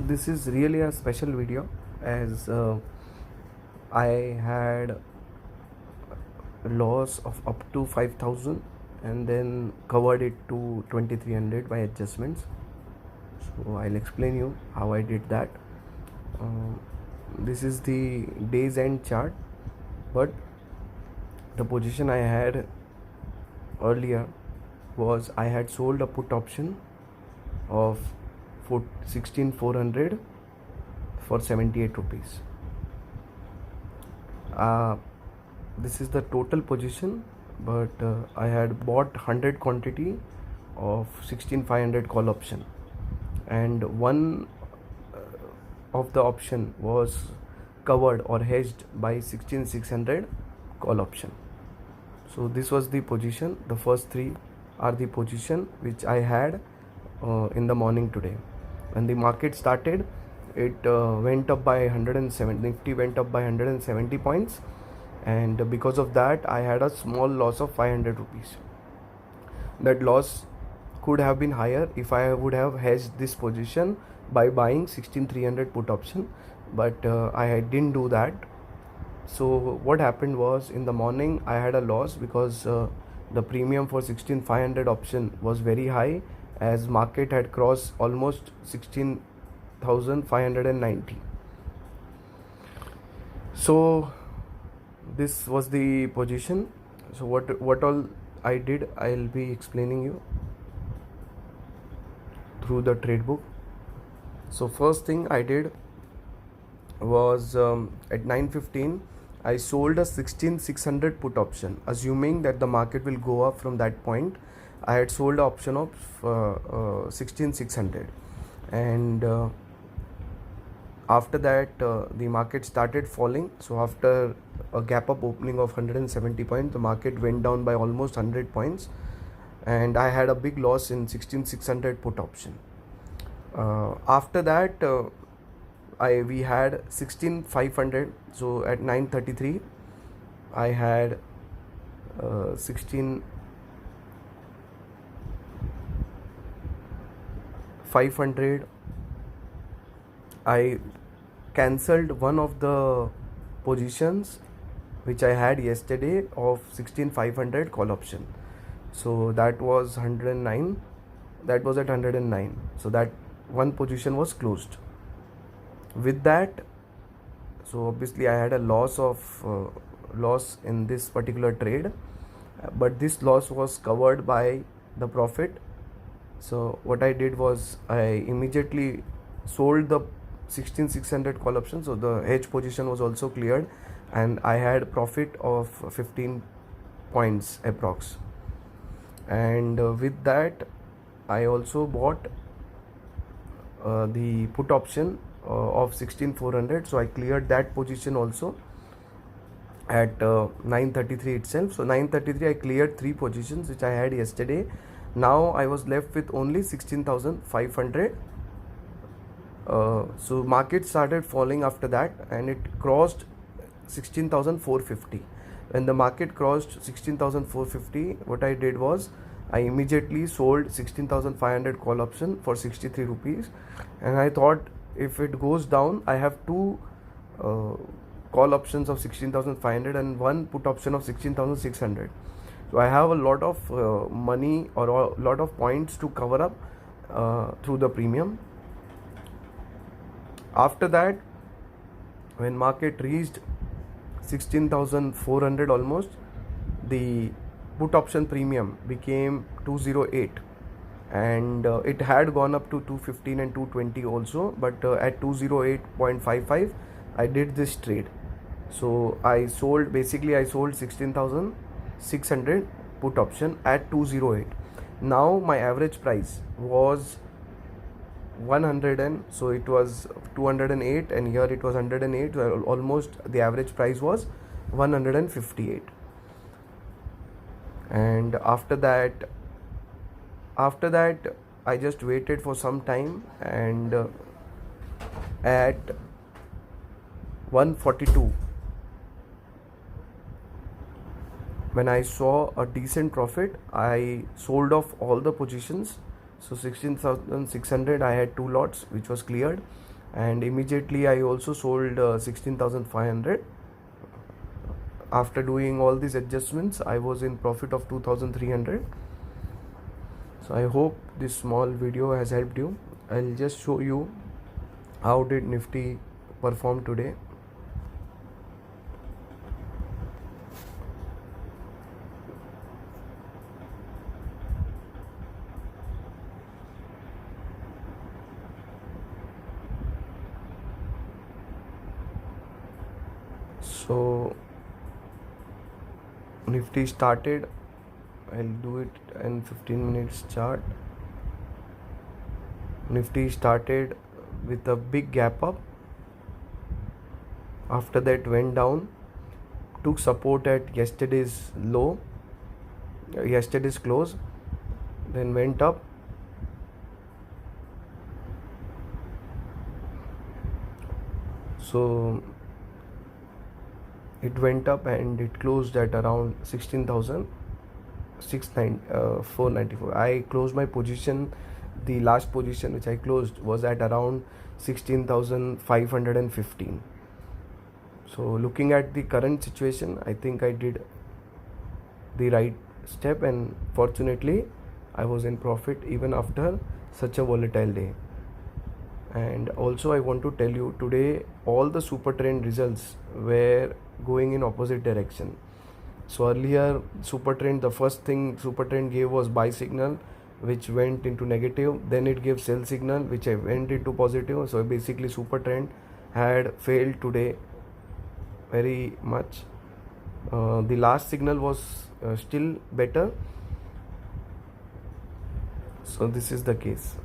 this is really a special video as I had loss of up to 5,000 and then covered it to 2,300 by adjustments. So I'll explain you how I did that. This is the days end chart, but the position I had earlier was I had sold a put option of 16,400 for 78 rupees. This is the total position, but I had bought 100 quantity of 16,500 call option, and one of the option was covered or hedged by 16,600 call option. So this was the position. The first three are the position which I had in the morning today. When the market started, it went up by 170. Nifty went up by 170 points, and because of that I had a small loss of 500 rupees. That loss could have been higher if I would have hedged this position by buying 16,300 put option, but I didn't do that. So what happened was, in the morning I had a loss because the premium for 16,500 option was very high, as market had crossed almost 16,590. So this was the position. So what all I did, I'll be explaining you through the trade book. So first thing I did was at 9:15 I sold a 16,600 put option, assuming that the market will go up from that point. I had sold an option of 16,600, and after that the market started falling. So after a gap up opening of 170 points, the market went down by almost 100 points, and I had a big loss in 16,600 put option. After that we had 16,500. So at 9:33 I had 16,500. I cancelled one of the positions which I had yesterday of 16,500 call option. So that was 109. That was at 109. So that one position was closed. With that, so obviously I had a loss in this particular trade, but this loss was covered by the profit. So what I did was I immediately sold the 16,600 call option, so the hedge position was also cleared, and I had profit of 15 points approx. And with that I also bought the put option of 16,400. So I cleared that position also at 9:33 itself. So 9:33 I cleared three positions which I had yesterday. Now I was left with only 16,500. So market started falling after that, and it crossed 16,450. When the market crossed 16,450, what I did was I immediately sold 16,500 call option for 63 rupees, and I thought if it goes down, I have two call options of 16,500 and one put option of 16,600. So I have a lot of money or a lot of points to cover up through the premium. After that, when market reached 16,400 almost, the put option premium became 208, and it had gone up to 215 and 220 also, but at 208.55 I did this trade. So I sold 16,600 put option at 208. Now my average price was 100, and so it was 208, and here it was 108. Almost the average price was 158. And after that I just waited for some time, and at 142, when I saw a decent profit, I sold off all the positions. So 16,600 I had two lots which was cleared, and immediately I also sold 16,500. After doing all these adjustments, I was in profit of 2,300. So I hope this small video has helped you. I'll just show you how did Nifty perform today. So Nifty started, I'll do it in 15 minutes chart. Nifty started with a big gap up. After that went down, took support at yesterday's low, yesterday's close, then went up. So it went up and it closed at around 16,494. I closed my position. The last position which I closed was at around 16,515. So looking at the current situation, I think I did the right step, and fortunately I was in profit even after such a volatile day. And also I want to tell you, today all the super trend results were going in opposite direction. So earlier super trend, the first thing super trend gave was buy signal, which went into negative. Then it gave sell signal, which went into positive. So basically super trend had failed today very much. The last signal was still better. So this is the case.